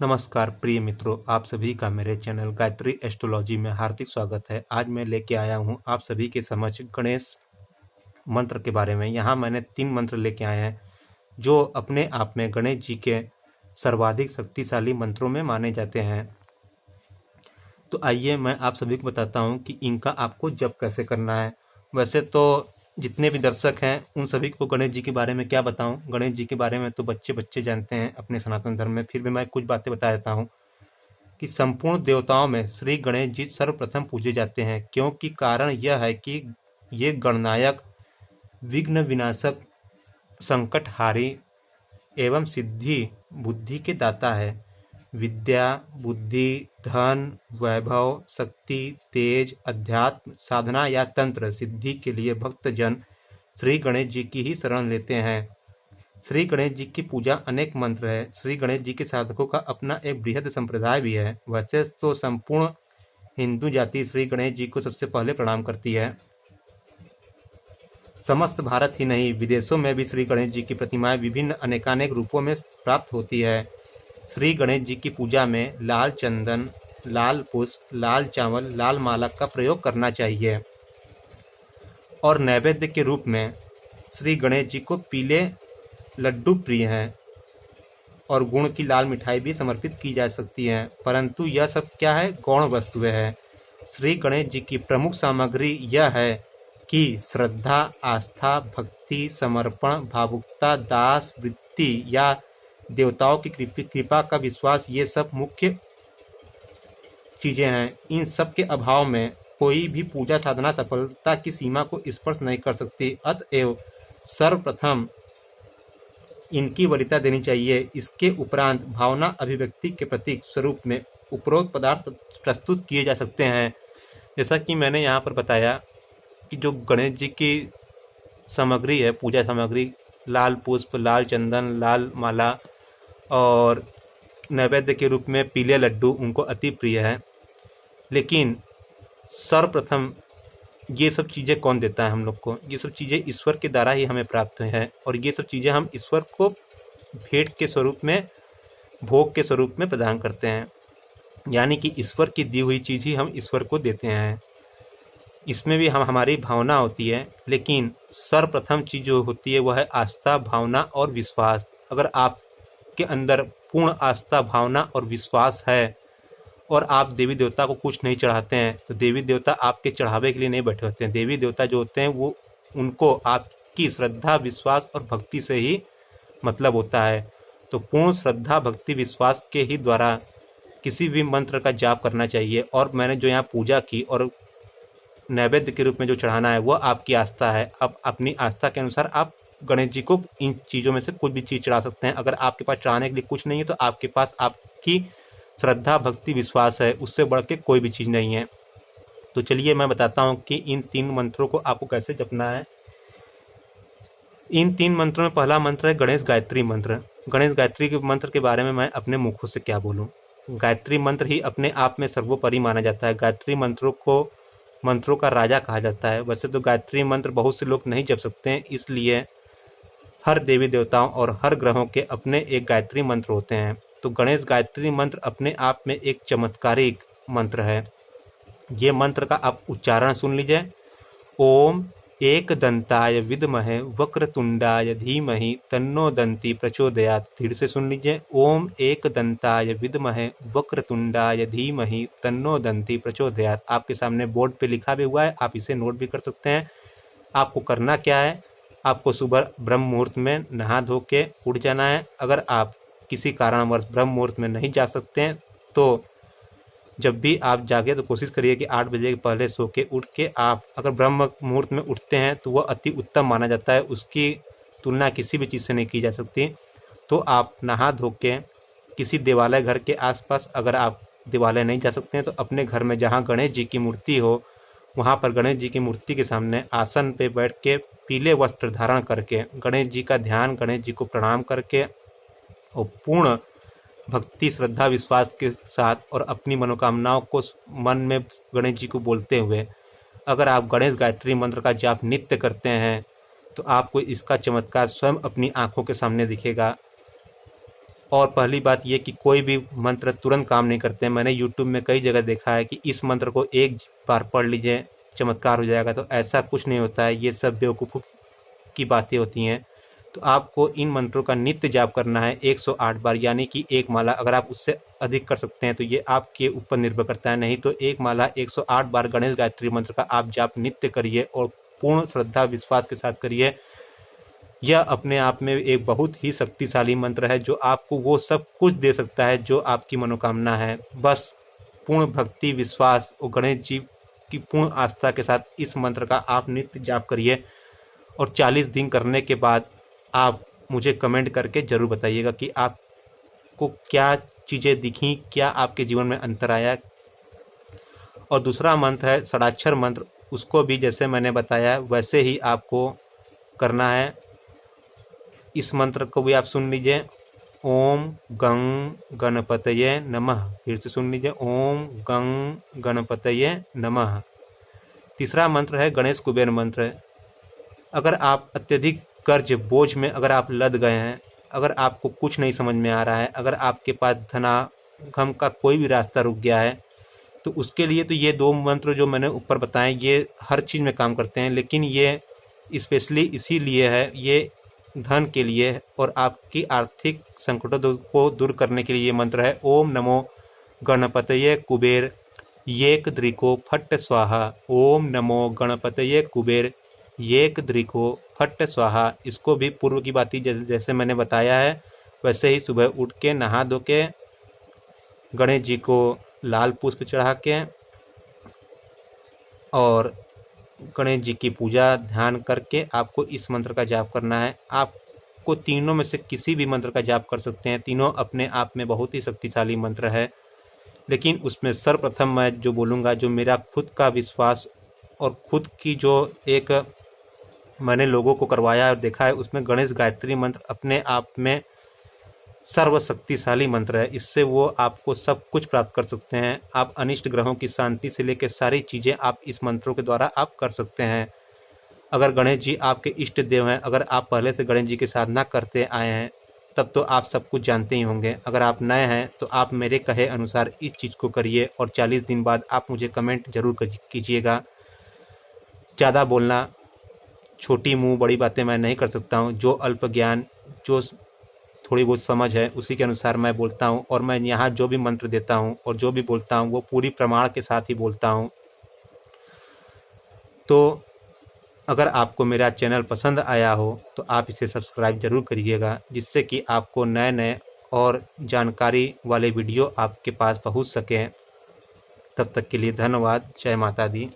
नमस्कार प्रिय मित्रों, आप सभी का मेरे चैनल गायत्री एस्ट्रोलॉजी में हार्दिक स्वागत है। आज मैं लेके आया हूं आप सभी के समक्ष गणेश मंत्र के बारे में। यहाँ मैंने 3 मंत्र लेके आए हैं जो अपने आप में गणेश जी के सर्वाधिक शक्तिशाली मंत्रों में माने जाते हैं। तो आइए मैं आप सभी को बताता हूँ कि इनका आपको जप कैसे करना है। वैसे तो जितने भी दर्शक हैं उन सभी को गणेश जी के बारे में क्या बताऊं। गणेश जी के बारे में तो बच्चे बच्चे जानते हैं अपने सनातन धर्म में, फिर भी मैं कुछ बातें बता देता हूं कि संपूर्ण देवताओं में श्री गणेश जी सर्वप्रथम पूजे जाते हैं, क्योंकि कारण यह है कि ये गणनायक, विघ्न विनाशक, संकटहारी एवं सिद्धि बुद्धि के दाता है। विद्या, बुद्धि, धन, वैभव, शक्ति, तेज, अध्यात्म, साधना या तंत्र सिद्धि के लिए भक्तजन श्री गणेश जी की ही शरण लेते हैं। श्री गणेश जी की पूजा अनेक मंत्र है। श्री गणेश जी के साधकों का अपना एक बृहद संप्रदाय भी है। वैसे तो संपूर्ण हिंदू जाति श्री गणेश जी को सबसे पहले प्रणाम करती है। समस्त भारत ही नहीं, विदेशों में भी श्री गणेश जी की प्रतिमाएं विभिन्न अनेकानेक रूपों में प्राप्त होती है। श्री गणेश जी की पूजा में लाल चंदन, लाल पुष्प, लाल चावल, लाल माला का प्रयोग करना चाहिए और नैवेद्य के रूप में श्री गणेश जी को पीले लड्डू प्रिय हैं और गुड़ की लाल मिठाई भी समर्पित की जा सकती है, परंतु यह सब क्या है, गौण वस्तुएं है। श्री गणेश जी की प्रमुख सामग्री यह है कि श्रद्धा, आस्था, भक्ति, समर्पण, भावुकता, दास वृत्ति या देवताओं की कृपा का विश्वास, ये सब मुख्य चीजें हैं। इन सब के अभाव में कोई भी पूजा साधना सफलता की सीमा को स्पर्श नहीं कर सकती। अतएव सर्वप्रथम इनकी वरीयता देनी चाहिए। इसके उपरांत भावना अभिव्यक्ति के प्रतीक स्वरूप में उपरोक्त पदार्थ प्रस्तुत किए जा सकते हैं। जैसा कि मैंने यहाँ पर बताया कि जो गणेश जी की सामग्री है, पूजा सामग्री, लाल पुष्प, लाल चंदन, लाल माला और नैवेद्य के रूप में पीले लड्डू उनको अति प्रिय है। लेकिन सर्वप्रथम ये सब चीज़ें कौन देता है हम लोग को? ये सब चीज़ें ईश्वर के द्वारा ही हमें प्राप्त है और ये सब चीज़ें हम ईश्वर को भेंट के स्वरूप में, भोग के स्वरूप में प्रदान करते हैं। यानी कि ईश्वर की दी हुई चीज़ ही हम ईश्वर को देते हैं। इसमें भी हमारी भावना होती है, लेकिन सर्वप्रथम चीज़ जो होती है वह है आस्था, भावना और विश्वास। अगर आपके अंदर पूर्ण आस्था, भावना और विश्वास है और आप देवी देवता को कुछ नहीं चढ़ाते हैं, तो देवी देवता आपके चढ़ावे के लिए नहीं बैठे होते हैं। देवी देवता जो होते हैं वो, उनको आपकी श्रद्धा, विश्वास और भक्ति से ही मतलब होता है। तो पूर्ण श्रद्धा, भक्ति, विश्वास के ही द्वारा किसी भी मंत्र का जाप करना चाहिए। और मैंने जो यहाँ पूजा की और नैवेद्य के रूप में जो चढ़ाना है वह आपकी आस्था है। अब अपनी आस्था के अनुसार आप गणेश जी को इन चीज़ों में से कुछ भी चीज़ चढ़ा सकते हैं। अगर आपके पास चढ़ाने के लिए कुछ नहीं है तो आपके पास आपकी श्रद्धा, भक्ति, विश्वास है, उससे बढ़ के कोई भी चीज़ नहीं है। तो चलिए मैं बताता हूँ कि इन 3 मंत्रों को आपको कैसे जपना है। इन 3 मंत्रों में पहला मंत्र है गणेश गायत्री मंत्र। गणेश गायत्री के मंत्र के बारे में मैं अपने मुखों से क्या बोलूँ। गायत्री मंत्र ही अपने आप में सर्वोपरि माना जाता है। गायत्री मंत्रों का राजा कहा जाता है। वैसे तो गायत्री मंत्र बहुत से लोग नहीं जप सकते हैं, इसलिए हर देवी देवताओं और हर ग्रहों के अपने एक गायत्री मंत्र होते हैं। तो गणेश गायत्री मंत्र अपने आप में एक चमत्कारिक मंत्र है। ये मंत्र का आप उच्चारण सुन लीजिए। ओम एक दंताय विद्महे वक्रतुंडाय धीमहि तन्नो दंती प्रचोदयात्। फिर से सुन लीजिए। ओम एक दंताय विद्महे वक्रतुंडाय धीमहि तन्नो दंती प्रचोदयात्। आपके सामने बोर्ड पे लिखा भी हुआ है, आप इसे नोट भी कर सकते हैं। आपको करना क्या है, आपको सुबह ब्रह्म मुहूर्त में नहा धो के उठ जाना है। अगर आप किसी कारणवश ब्रह्म मुहूर्त में नहीं जा सकते हैं तो जब भी आप जागे तो कोशिश करिए कि 8 बजे के पहले सो के उठ के आप अगर ब्रह्म मुहूर्त में उठते हैं तो वह अति उत्तम माना जाता है। उसकी तुलना किसी भी चीज़ से नहीं की जा सकती। तो आप नहा धो के किसी देवालय, घर के आसपास, अगर आप देवालय नहीं जा सकते हैं तो अपने घर में जहाँ गणेश जी की मूर्ति हो वहाँ पर गणेश जी की मूर्ति के सामने आसन पे बैठ के पीले वस्त्र धारण करके गणेश जी का ध्यान, गणेश जी को प्रणाम करके और पूर्ण भक्ति, श्रद्धा, विश्वास के साथ और अपनी मनोकामनाओं को मन में गणेश जी को बोलते हुए अगर आप गणेश गायत्री मंत्र का जाप नित्य करते हैं तो आपको इसका चमत्कार स्वयं अपनी आंखों के सामने दिखेगा। और पहली बात ये कि कोई भी मंत्र तुरंत काम नहीं करते हैं। मैंने यूट्यूब में कई जगह देखा है कि इस मंत्र को एक बार पढ़ लीजिए चमत्कार हो जाएगा, तो ऐसा कुछ नहीं होता है। ये सब बेवकूफ़ों की बातें होती हैं। तो आपको इन मंत्रों का नित्य जाप करना है 108 बार, यानी कि एक माला। अगर आप उससे अधिक कर सकते हैं तो ये आपके ऊपर निर्भर करता है, नहीं तो एक माला 108 बार गणेश गायत्री मंत्र का आप जाप नित्य करिए और पूर्ण श्रद्धा विश्वास के साथ करिए। यह अपने आप में एक बहुत ही शक्तिशाली मंत्र है जो आपको वो सब कुछ दे सकता है जो आपकी मनोकामना है। बस पूर्ण भक्ति, विश्वास और गणेश जी की पूर्ण आस्था के साथ इस मंत्र का आप नित्य जाप करिए और 40 दिन करने के बाद आप मुझे कमेंट करके ज़रूर बताइएगा कि आपको क्या चीज़ें दिखीं, क्या आपके जीवन में अंतर आया। और दूसरा मंत्र है षडाक्षर मंत्र, उसको भी जैसे मैंने बताया वैसे ही आपको करना है। इस मंत्र को भी आप सुन लीजिए, ओम गं गणपतये नमः। फिर से सुन लीजिए, ओम गं गणपतये नमः। तीसरा मंत्र है गणेश कुबेर मंत्र। अगर आप अत्यधिक कर्ज बोझ में अगर आप लद गए हैं, अगर आपको कुछ नहीं समझ में आ रहा है, अगर आपके पास धनागम का कोई भी रास्ता रुक गया है, तो उसके लिए तो ये 2 मंत्र जो मैंने ऊपर बताए ये हर चीज़ में काम करते हैं, लेकिन ये स्पेशली इसीलिए है, ये धन के लिए है और आपकी आर्थिक संकटों को दूर करने के लिए ये मंत्र है। ओम नमो गणपतये कुबेर येक द्रिको फट्ट स्वाहा। ओम नमो गणपतये कुबेर येक द्रिको फट्ट स्वाहा। इसको भी पूर्व की बात ही जैसे मैंने बताया है वैसे ही सुबह उठ के नहा धो के गणेश जी को लाल पुष्प चढ़ा के और गणेश जी की पूजा ध्यान करके आपको इस मंत्र का जाप करना है। आपको तीनों में से किसी भी मंत्र का जाप कर सकते हैं, तीनों अपने आप में बहुत ही शक्तिशाली मंत्र है। लेकिन उसमें सर्वप्रथम मैं जो बोलूँगा, जो मेरा खुद का विश्वास और खुद की जो एक मैंने लोगों को करवाया और देखा है, उसमें गणेश गायत्री मंत्र अपने आप में सर्वशक्तिशाली मंत्र है। इससे वो आपको सब कुछ प्राप्त कर सकते हैं। आप अनिष्ट ग्रहों की शांति से लेकर सारी चीज़ें आप इस मंत्रों के द्वारा आप कर सकते हैं। अगर गणेश जी आपके इष्ट देव हैं, अगर आप पहले से गणेश जी की साधना करते आए हैं, तब तो आप सब कुछ जानते ही होंगे। अगर आप नए हैं तो आप मेरे कहे अनुसार इस चीज़ को करिए और 40 दिन बाद आप मुझे कमेंट जरूर कीजिएगा। ज़्यादा बोलना, छोटी मुँह बड़ी बातें मैं नहीं कर सकता हूँ। जो अल्प ज्ञान, जो थोड़ी बहुत समझ है, उसी के अनुसार मैं बोलता हूँ और मैं यहाँ जो भी मंत्र देता हूँ और जो भी बोलता हूँ वो पूरी प्रमाण के साथ ही बोलता हूँ। तो अगर आपको मेरा चैनल पसंद आया हो तो आप इसे सब्सक्राइब जरूर करिएगा, जिससे कि आपको नए नए और जानकारी वाले वीडियो आपके पास पहुँच सकें। तब तक के लिए धन्यवाद। जय माता दी।